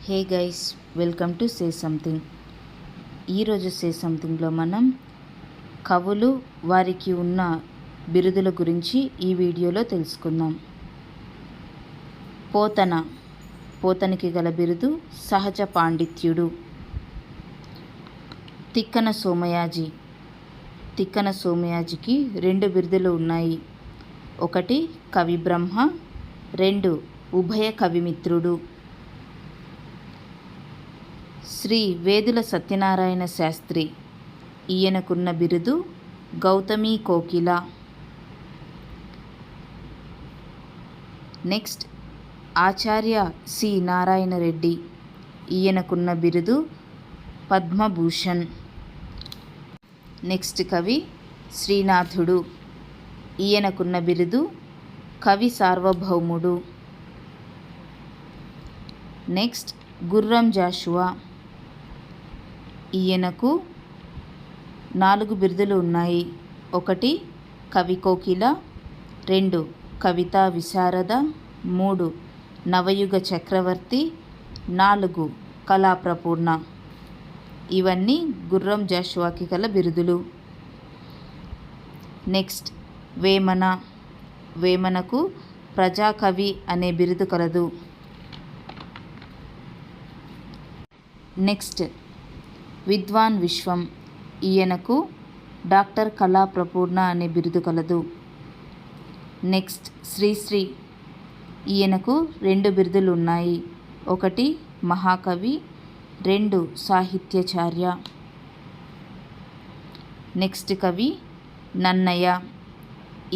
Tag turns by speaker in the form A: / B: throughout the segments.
A: Hey guys, welcome to say something. ఈరోజు సే సంథింగ్లో మనం కవులు వారికి ఉన్న బిరుదుల గురించి ఈ వీడియోలో తెలుసుకుందాం. పోతనకి గల బిరుదు సహజ పాండిత్యుడు. తిక్కన సోమయాజికి 2 బిరుదులు ఉన్నాయి. ఒకటి కవి బ్రహ్మ, 2 ఉభయ కవిమిత్రుడు. శ్రీ వేదుల సత్యనారాయణ శాస్త్రి, ఈయనకున్న బిరుదు గౌతమి కోకిల. నెక్స్ట్ ఆచార్య సి నారాయణ రెడ్డి, ఈయనకున్న బిరుదు పద్మభూషణ్. నెక్స్ట్ కవి శ్రీనాథుడు, ఈయనకున్న బిరుదు కవి సార్వభౌముడు. నెక్స్ట్ గుర్రం జాషువా, ఈయనకు 4 బిరుదులు ఉన్నాయి. ఒకటి కవి కోకిల, 2 కవితా విశారద, 3 నవయుగ చక్రవర్తి, 4 కళా ప్రపూర్ణ. ఇవన్నీ గుర్రం జాషువాకి గల బిరుదులు. నెక్స్ట్ వేమనకు ప్రజాకవి అనే బిరుదు కలదు. నెక్స్ట్ విద్వాన్ విశ్వం, ఈయనకు డాక్టర్ కళా ప్రపూర్ణ అనే బిరుదు కలదు. నెక్స్ట్ శ్రీశ్రీ, ఈయనకు 2 బిరుదులు ఉన్నాయి. ఒకటి మహాకవి, 2 సాహిత్యాచార్య. నెక్స్ట్ కవి నన్నయ,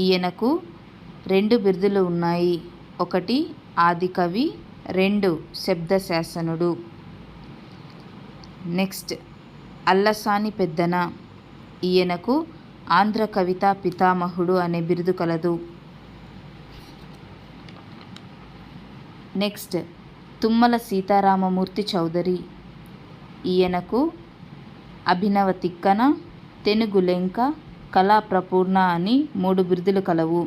A: ఈయనకు 2 బిరుదులు ఉన్నాయి. ఒకటి ఆదికవి, 2 శబ్దశాసనుడు. నెక్స్ట్ అల్లసాని పెద్దన, ఈయనకు ఆంధ్ర కవితా పితామహుడు అనే బిరుదు కలదు. నెక్స్ట్ తుమ్మల సీతారామమూర్తి చౌదరి, ఈయనకు అభినవ తిక్కన, తెనుగులెంక, కళా ప్రపూర్ణ అని 3 బిరుదులు కలవు.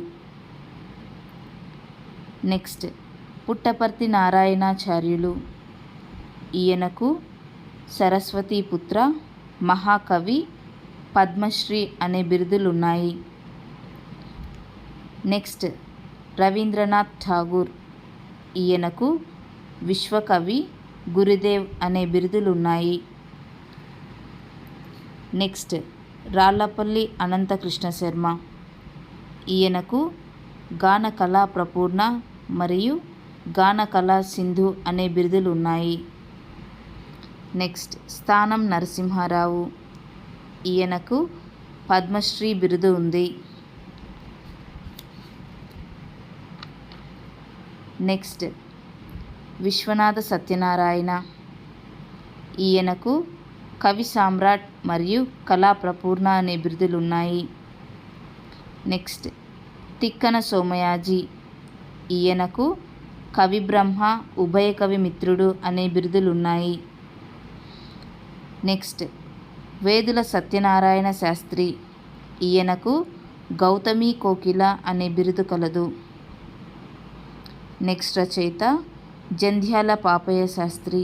A: నెక్స్ట్ పుట్టపర్తి నారాయణాచార్యులు, ఈయనకు సరస్వతీపుత్ర, మహాకవి, పద్మశ్రీ అనే బిరుదులున్నాయి. నెక్స్ట్ రవీంద్రనాథ్ ఠాగూర్, ఈయనకు విశ్వకవి, గురుదేవ్ అనే బిరుదులున్నాయి. నెక్స్ట్ రాళ్లపల్లి అనంతకృష్ణ శర్మ, ఈయనకు గాన కళా ప్రపూర్ణ మరియు గాన కళా సింధు అనే బిరుదులు ఉన్నాయి. నెక్స్ట్ స్థానం నరసింహారావు, ఈయనకు పద్మశ్రీ బిరుదు ఉంది. నెక్స్ట్ విశ్వనాథ సత్యనారాయణ, ఈయనకు కవి సామ్రాట్ మరియు కళా ప్రపూర్ణ అనే బిరుదులు ఉన్నాయి. నెక్స్ట్ తిక్కన సోమయాజి, ఈయనకు కవి బ్రహ్మ, ఉభయ కవి మిత్రుడు అనే బిరుదులు ఉన్నాయి. నెక్స్ట్ వేదుల సత్యనారాయణ శాస్త్రి, ఈయనకు గౌతమి కోకిల అనే బిరుదు కలదు. నెక్స్ట్ రచయిత జంధ్యాల పాపయ్య శాస్త్రి,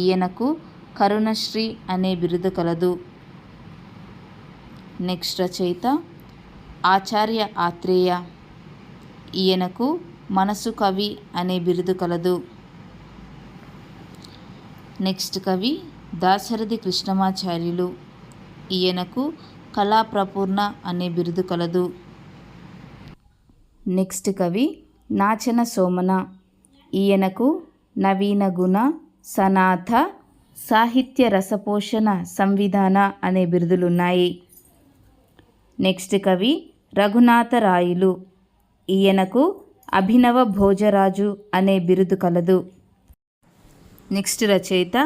A: ఈయనకు కరుణశ్రీ అనే బిరుదు కలదు. నెక్స్ట్ రచయిత ఆచార్య ఆత్రేయ, ఈయనకు మనసు కవి అనే బిరుదు కలదు. నెక్స్ట్ కవి దాశరథి కృష్ణమాచార్యులు, ఈయనకు కళా ప్రపూర్ణ అనే బిరుదు కలదు. నెక్స్ట్ కవి నాచన సోమన, ఈయనకు నవీన గుణ, సనాథ, సాహిత్య రసపోషణ సంవిధాన అనే బిరుదులున్నాయి. నెక్స్ట్ కవి రఘునాథరాయలు, ఈయనకు అభినవ భోజరాజు అనే బిరుదు కలదు. నెక్స్ట్ రచయిత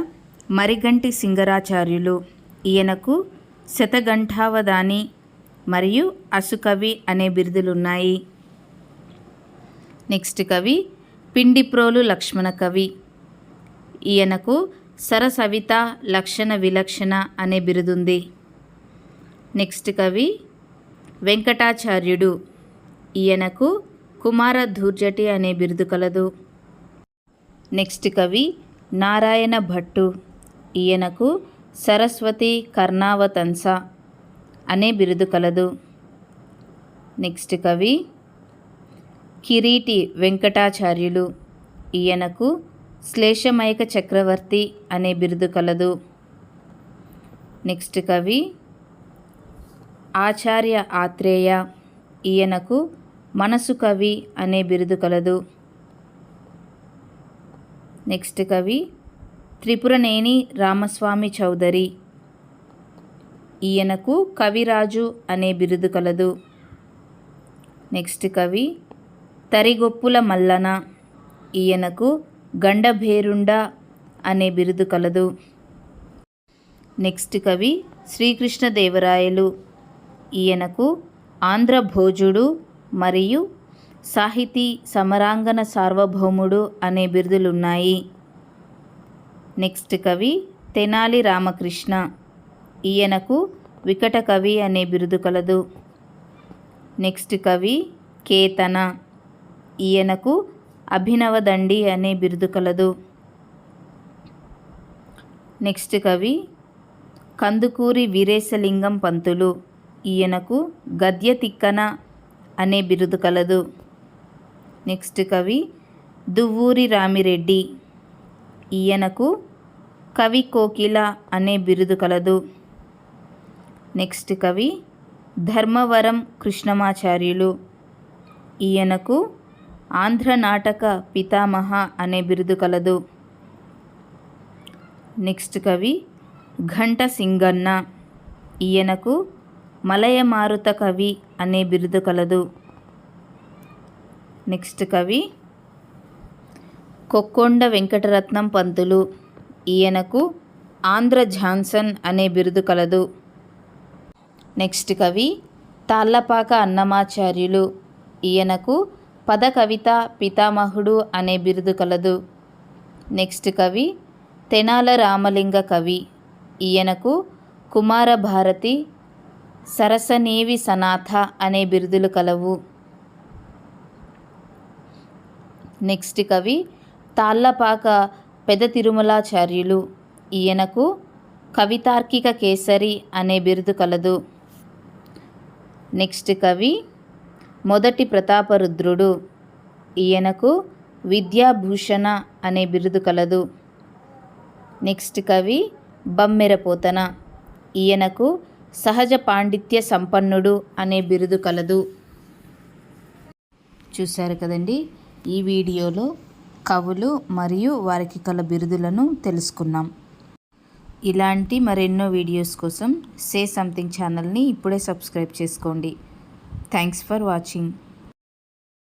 A: మరిగంటి సింగరాచార్యులు, ఈయనకు శతఘంటావధాని మరియు అసుకవి అనే బిరుదులున్నాయి. నెక్స్ట్ కవి పిండిప్రోలు లక్ష్మణ కవి, ఈయనకు సరసవిత లక్షణ విలక్షణ అనే బిరుదుంది. నెక్స్ట్ కవి వెంకటాచార్యుడు, ఈయనకు కుమార ధూర్జటి అనే బిరుదు కలదు. నెక్స్ట్ కవి నారాయణ భట్టు, ఈయనకు సరస్వతి కర్ణావతంస అనే బిరుదు కలదు. నెక్స్ట్ కవి కిరీటి వెంకటాచార్యులు, ఈయనకు శ్లేషమైక చక్రవర్తి అనే బిరుదు కలదు. నెక్స్ట్ కవి ఆచార్య ఆత్రేయ, ఈయనకు మనసు కవి అనే బిరుదు కలదు. నెక్స్ట్ కవి త్రిపురనేని రామస్వామి చౌదరి, ఈయనకు కవిరాజు అనే బిరుదు కలదు. నెక్స్ట్ కవి తరిగొప్పుల మల్లన, ఈయనకు గండభేరుండ అనే బిరుదు కలదు. నెక్స్ట్ కవి శ్రీకృష్ణదేవరాయలు, ఈయనకు ఆంధ్రభోజుడు మరియు సాహితీ సమరాంగణ సార్వభౌముడు అనే బిరుదులున్నాయి. నెక్స్ట్ కవి తెనాలి రామకృష్ణ, ఈయనకు వికట కవి అనే బిరుదు కలదు. నెక్స్ట్ కవి కేతన, ఈయనకు అభినవదండి అనే బిరుదు కలదు. నెక్స్ట్ కవి కందుకూరి వీరేశలింగం పంతులు, ఈయనకు గద్య తిక్కన అనే బిరుదు కలదు. నెక్స్ట్ కవి దువ్వూరి రామిరెడ్డి, ఈయనకు కవి కోకిల అనే బిరుదు కలదు. నెక్స్ట్ కవి ధర్మవరం కృష్ణమాచార్యులు, ఈయనకు ఆంధ్ర నాటక పితామహ అనే బిరుదు కలదు. నెక్స్ట్ కవి ఘంట సింగన్న, ఈయనకు మలయమారుత కవి అనే బిరుదు కలదు. నెక్స్ట్ కవి కొక్కొండ వెంకటరత్నం పంతులు, ఈయనకు ఆంధ్ర జాన్సన్ అనే బిరుదు కలదు. నెక్స్ట్ కవి తాళ్ళపాక అన్నమాచార్యులు, ఈయనకు పద కవిత పితామహుడు అనే బిరుదు కలదు. నెక్స్ట్ కవి తెనాల రామలింగ కవి, ఈయనకు కుమారభారతి సరసనేవి సనాథ అనే బిరుదులు కలవు. నెక్స్ట్ కవి తాళ్ళపాక పెద తిరుమలాచార్యులు, ఈయనకు కవితార్కిక కేసరి అనే బిరుదు కలదు. నెక్స్ట్ కవి మొదటి ప్రతాపరుద్రుడు, ఈయనకు విద్యాభూషణ అనే బిరుదు కలదు. నెక్స్ట్ కవి బమ్మెరపోతన, ఈయనకు సహజ పాండిత్య సంపన్నుడు అనే బిరుదు కలదు. చూశారు కదండి, ఈ వీడియోలో కవులు మరియు వారికి కల బిరుదులను తెలుసుకున్నాం. ఇలాంటి మరెన్నో వీడియోస్ కోసం సే సంథింగ్ ఛానల్ని ఇప్పుడే సబ్స్క్రైబ్ చేసుకోండి. Thanks for watching.